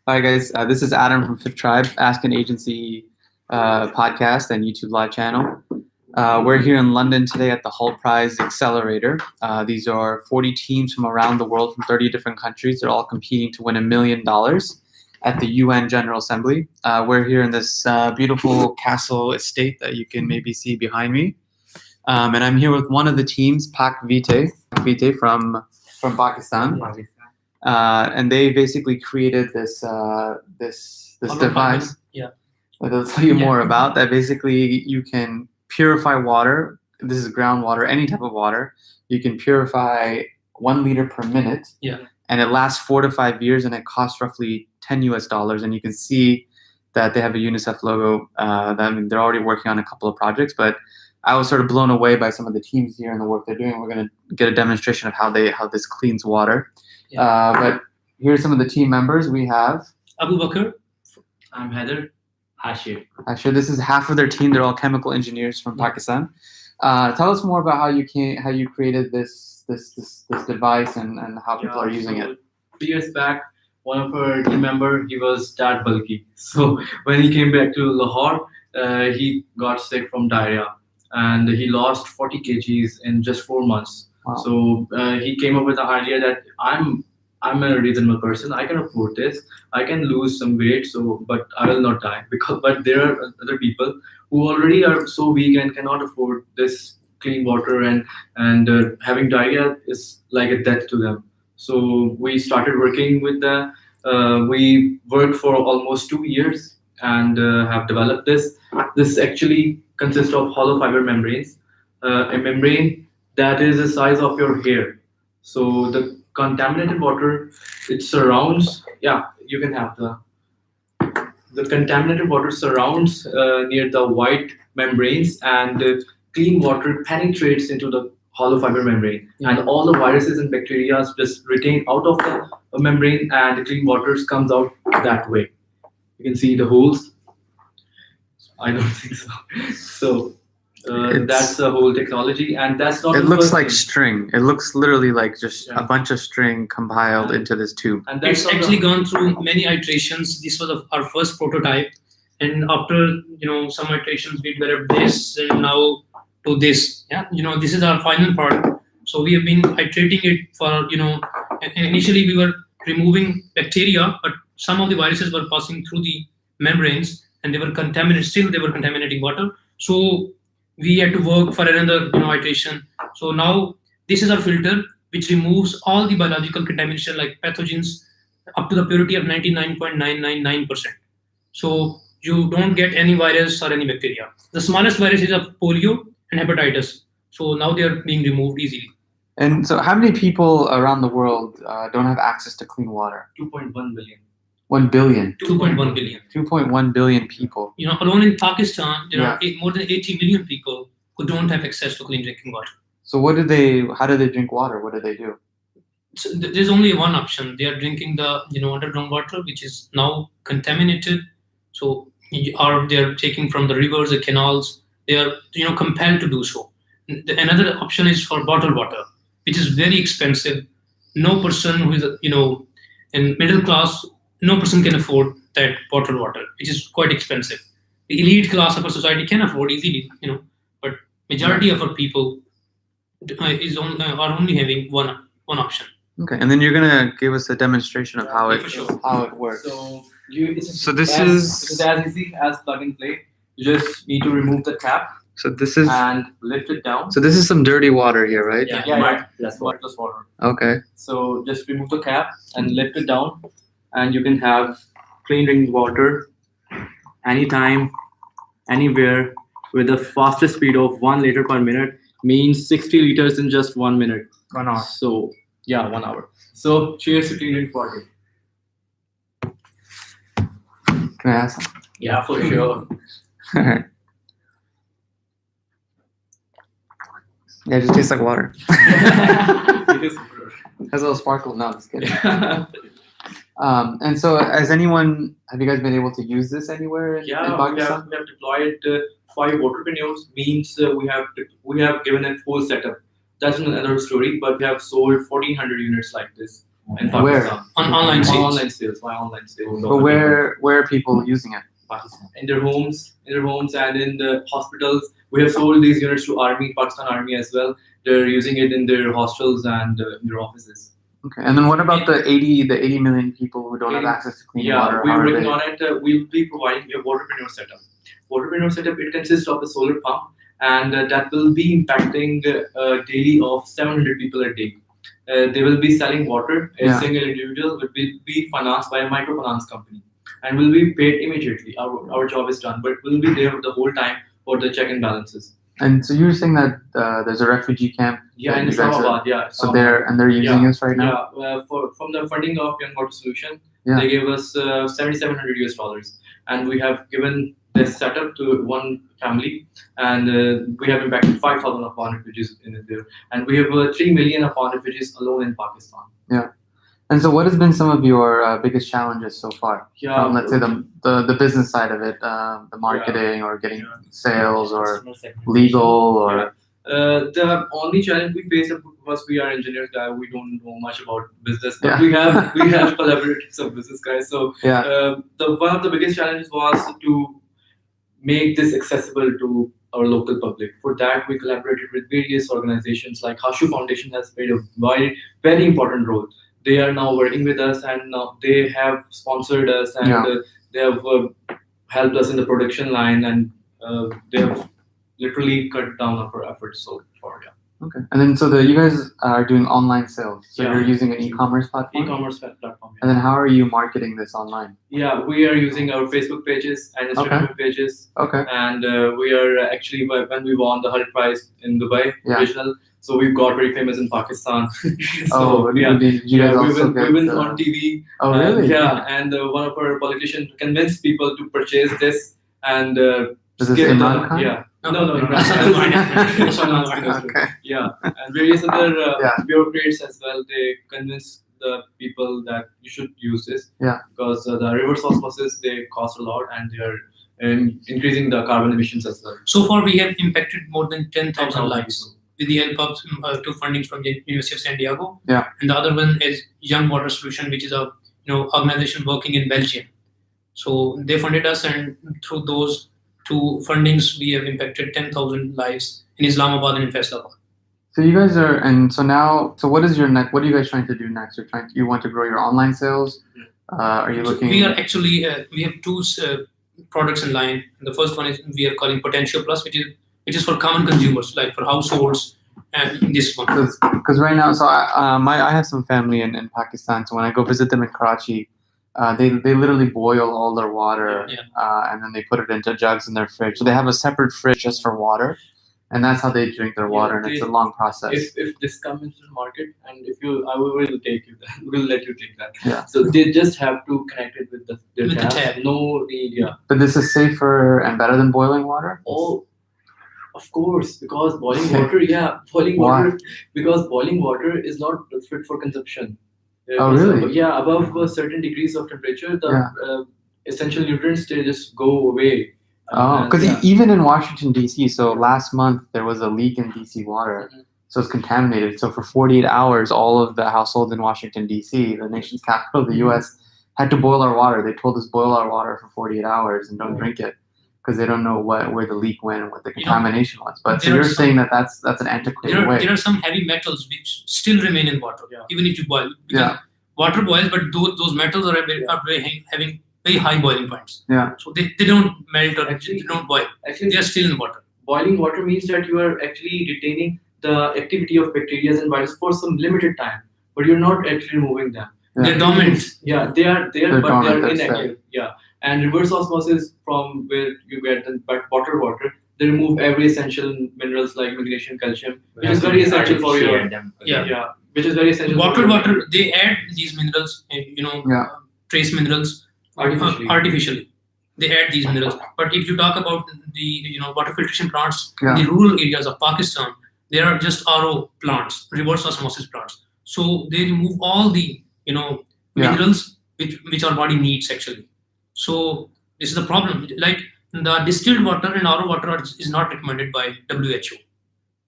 Hi guys, this is Adam from Fifth Tribe, Ask an Agency podcast and YouTube live channel. We're here in London today at the Hull Prize Accelerator. These are 40 teams from around the world from 30 different countries. They're all competing to win $1 million at the UN General Assembly. We're here in this beautiful castle estate that you can maybe see behind me. And I'm here with one of the teams, PakVitae from Pakistan. And they basically created this device. Yeah. That I'll tell you more about. That basically you can purify water. This is groundwater, any type of water. You can purify 1 liter per minute. Yeah. And it lasts 4 to 5 years, and it costs roughly $10. And you can see that they have a UNICEF logo. They're already working on a couple of projects, but I was sort of blown away by some of the teams here and the work they're doing. We're going to get a demonstration of how this cleans water. Yeah. But here's some of the team members. We have Abu Bakr. I'm Heather. Hashir. This is half of their team. They're all chemical engineers from Pakistan. Tell us more about how you created this device and how people are using it. 3 years back, one of our team member, he was that bulky. So when he came back to Lahore, he got sick from diarrhea, and he lost 40 kgs in just 4 months. Wow. So he came up with the idea that I'm a reasonable person. I can afford this. I can lose some weight, but I will not die. But there are other people who already are so weak and cannot afford this clean water, and having diarrhea is like a death to them. So we started working with them. We worked for almost 2 years and have developed this. This actually consists of hollow fiber membranes, a membrane that is the size of your hair. So the contaminated water, it surrounds. Yeah, you can have the contaminated water surrounds near the white membranes, and clean water penetrates into the hollow fiber membrane, and all the viruses and bacteria just retain out of the membrane, and the clean water comes out that way. You can see the holes. I don't think so. So that's the whole technology, and that's not. It looks like string. It looks literally like just a bunch of string compiled into this tube. And it's actually gone through many iterations. This was our first prototype, and after some iterations, we developed this, and now to this. Yeah, this is our final part. So we have been iterating it for initially we were removing bacteria, but some of the viruses were passing through the membranes, and they were contaminated. Still, they were contaminating water. So we had to work for another iteration. So now this is our filter, which removes all the biological contamination like pathogens up to the purity of 99.999%. So you don't get any virus or any bacteria. The smallest virus is of polio and hepatitis. So now they are being removed easily. And so how many people around the world don't have access to clean water? 2.1 billion. 1 billion. 2.1 billion. 2.1 billion people. Alone in Pakistan, there are more than 80 million people who don't have access to clean drinking water. So how do they drink water? What do they do? So there's only one option. They are drinking the underground water, which is now contaminated. So they are taking from the rivers, the canals. They are compelled to do so. Another option is for bottled water, which is very expensive. No person who is in middle class, no person can afford that bottled water, which is quite expensive. The elite class of our society can afford easily, but majority of our people are only having one option. Okay, and then you're gonna give us a demonstration of how it works. So this is as easy as plug and play. You just need to remove the cap. So this is and lift it down. So this is some dirty water here, right? Yeah. Plus water. Okay. So just remove the cap and lift it down, and you can have clean drinking water anytime, anywhere, with the fastest speed of 1 liter per minute, means 60 liters in just 1 minute. 1 hour. So 1 hour. So cheers to clean drinking water. Can I ask? Yeah, for sure. Yeah, it just tastes like water. It is. Has a little sparkle. No, just kidding. And so, have you guys been able to use this anywhere in Pakistan? We have deployed 5 waterpreneurs. Means we have given a full setup. That's another story. But we have sold 1,400 units like this in Where? Pakistan. On online sales. Online sales, by online sales. But where are people using it? In their homes, and in the hospitals. We have sold these units to Army, Pakistan Army as well. They're using it in their hostels and in their offices. Okay. And then what about the 80 million people who don't have 80 access to clean Yeah, water? we're How are working they? on it. We'll be providing a waterpreneur setup. Waterpreneur setup, it consists of a solar pump, and that will be impacting daily of 700 people a day. They will be selling water. A Yeah. single individual will be financed by a microfinance company and will be paid immediately. Our job is done, but we'll be there the whole time for the check and balances. And so you were saying that there's a refugee camp. Yeah, that in you guys are- Islamabad. Yeah. So they're using this right now. Yeah, from the funding of Young Water Solution, Yeah. they gave us $7,700 US, and we have given this setup to one family, and we have impacted 5,000 of foreign refugees in there, and we have 3 million of foreign refugees alone in Pakistan. And so, what has been some of your biggest challenges so far? Yeah, From let's say the business side of it, the marketing or getting sales or legal or The only challenge we face, because we are engineers, guy, we don't know much about business, but Yeah. we have collaborators of business guys. So yeah. the one of the biggest challenges was to make this accessible to our local public. For that, we collaborated with various organizations, like Hashu Foundation has played a very important role. They are now working with us, and now they have sponsored us, and they have helped us in the production line, and they have literally cut down our efforts so far. Yeah. Okay. And then you guys are doing online sales. So Yeah. you're using an e-commerce platform. E-commerce platform. And then how are you marketing this online? Yeah, we are using our Facebook pages and Instagram pages, Okay. and we are actually, when we won the Hull Prize in Dubai regional, so we got very famous in Pakistan. So did you guys also we went on TV. Oh, really? Yeah, and one of our politicians convinced people to purchase this, and Is this Imran Khan? Yeah. No. Okay. Yeah, and various other bureaucrats as well. They convince the people that you should use this. Yeah. Because the reverse osmosis, they cost a lot, and they are increasing the carbon emissions as well. So far, we have impacted more than 10,000 lives with the help of two fundings from the University of San Diego. Yeah. And the other one is Young Water Solution, which is a organization working in Belgium. So they funded us, and through those two fundings, we have impacted 10,000 lives in Islamabad and in Faisalabad. So you guys are, and so now, so what is your next? What are you guys trying to do next? You want to grow your online sales? Are you looking? We are actually we have two products in line. The first one is we are calling Potential Plus, which is for common consumers, like for households. And this one. Because right now, so I have some family in Pakistan. So when I go visit them in Karachi, they literally boil all their water, and then they put it into jugs in their fridge. So they have a separate fridge just for water, and that's how they drink their water. And it's a long process. If this comes into the market, and I will take you that, we'll let you take that. Yeah. So they just have to connect it with their tap. No need. Yeah. But this is safer and better than boiling water. Oh, of course, because boiling water. Yeah, boiling water. Because boiling water is not fit for consumption. Oh, really? Yeah, above a certain degrees of temperature, the essential nutrients, they just go away. Oh, because even in Washington, D.C., so last month there was a leak in D.C. water. So it's contaminated. So for 48 hours, all of the households in Washington, D.C., the nation's capital of the U.S., had to boil our water. They told us boil our water for 48 hours and don't drink it because they don't know where the leak went and what the contamination was. But so you're saying that's an antiquated way. There are some heavy metals which still remain in water, even if you boil. Because water boils, but those metals are having very high boiling points. Yeah. So they don't melt or they don't boil. Actually, they are still in water. Boiling water means that you are actually retaining the activity of bacteria and viruses for some limited time, but you're not actually removing them. Yeah. They're dormant. Yeah, they are there, but they are inactive. Right. Yeah, and reverse osmosis, from where you get the bottled water, they remove every essential minerals like magnesium, calcium, which is very essential for your which is very essential. Bottled water, they add these minerals, trace minerals artificially. They add these minerals. But if you talk about the water filtration plants in the rural areas of Pakistan, they are just RO plants, reverse osmosis plants. So they remove all the minerals which our body needs actually. So this is the problem. Like the distilled water and RO water is not recommended by WHO.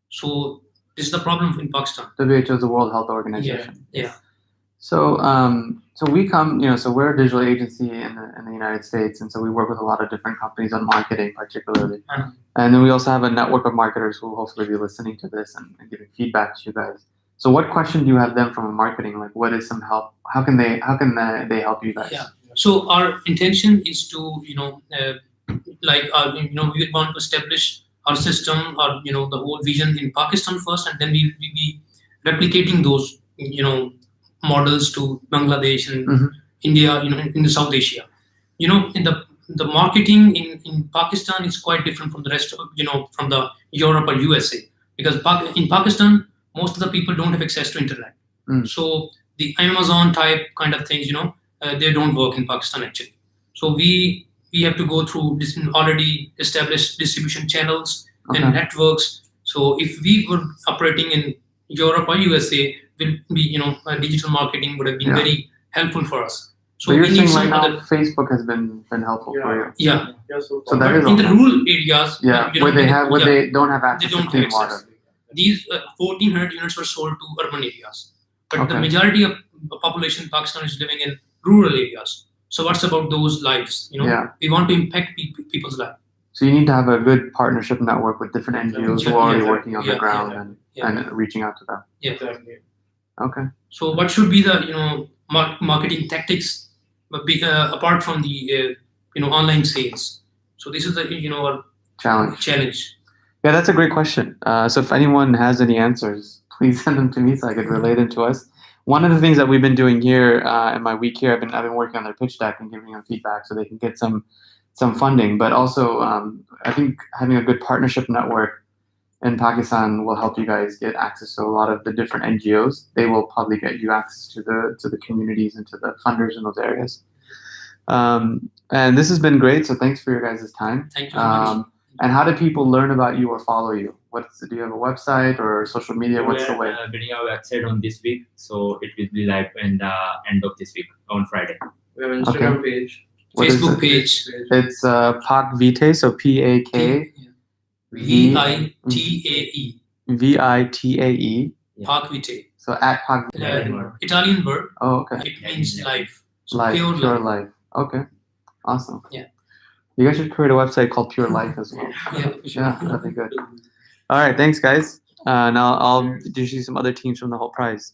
So this is the problem in Pakistan. WHO is the World Health Organization. Yeah. So we come, so we're a digital agency in the United States, and so we work with a lot of different companies on marketing, particularly. Uh-huh. And then we also have a network of marketers who will hopefully be listening to this and giving feedback to you guys. So, what question do you have them from a marketing? Like, what is some help? How can they help you guys? Yeah. So our intention is to we would want to establish our system or the whole vision in Pakistan first, and then we'll be replicating those models to Bangladesh and Mhm. India, in the South Asia. In the marketing in Pakistan is quite different from the rest of from the Europe or USA, because in Pakistan most of the people don't have access to internet. Mm. So the Amazon type kind of things, they don't work in Pakistan actually. So we have to go through this already established distribution channels Okay. and networks. So if we were operating in Europe or USA, will be digital marketing would have been Yeah. very helpful for us. So So you're we need saying right some now other Facebook has been helpful for you. yeah. So that But is in the awesome. rural areas, Yeah, where they don't have they access to don't have clean access. water. These 1,400 units were sold to urban areas, but the Okay. majority of the population in Pakistan is living in rural areas. So what's about those lives? Yeah. We want to impact people's life. So you need to have a good partnership network with different NGOs who are already Yeah, working on the yeah, ground yeah. and reaching out to them. Exactly. Okay. So what should be the marketing tactics, but apart from the online sales? So this is the our challenge. Yeah, that's a great question. So if anyone has any answers, please send them to me so I could relay them to us. One of the things that we've been doing here in my week here, I've been working on their pitch deck and giving them feedback so they can get some funding. But also, I think having a good partnership network in Pakistan will help you guys get access to a lot of the different NGOs. They will probably get you access to the communities and to the funders in those areas. And this has been great. So thanks for your guys' time. Thank you very much. And how do people learn about you or follow you? Do you have a website or social media? What's the way? We are building our website on this week, so it will be live in the end of this week on Friday. We have an Instagram page. What is Facebook it? page. It's PakVitae, so PakVitae. VITAE. PakVitae. So at PakVitae. Italian word. Oh, okay. It means life. So Life, pure life. Okay, awesome. Yeah. You guys should create a website called Pure Life as well. Yeah, for sure. Yeah, that'd be good. All right, thanks, guys. Now I'll introduce you some other teams from the whole prize.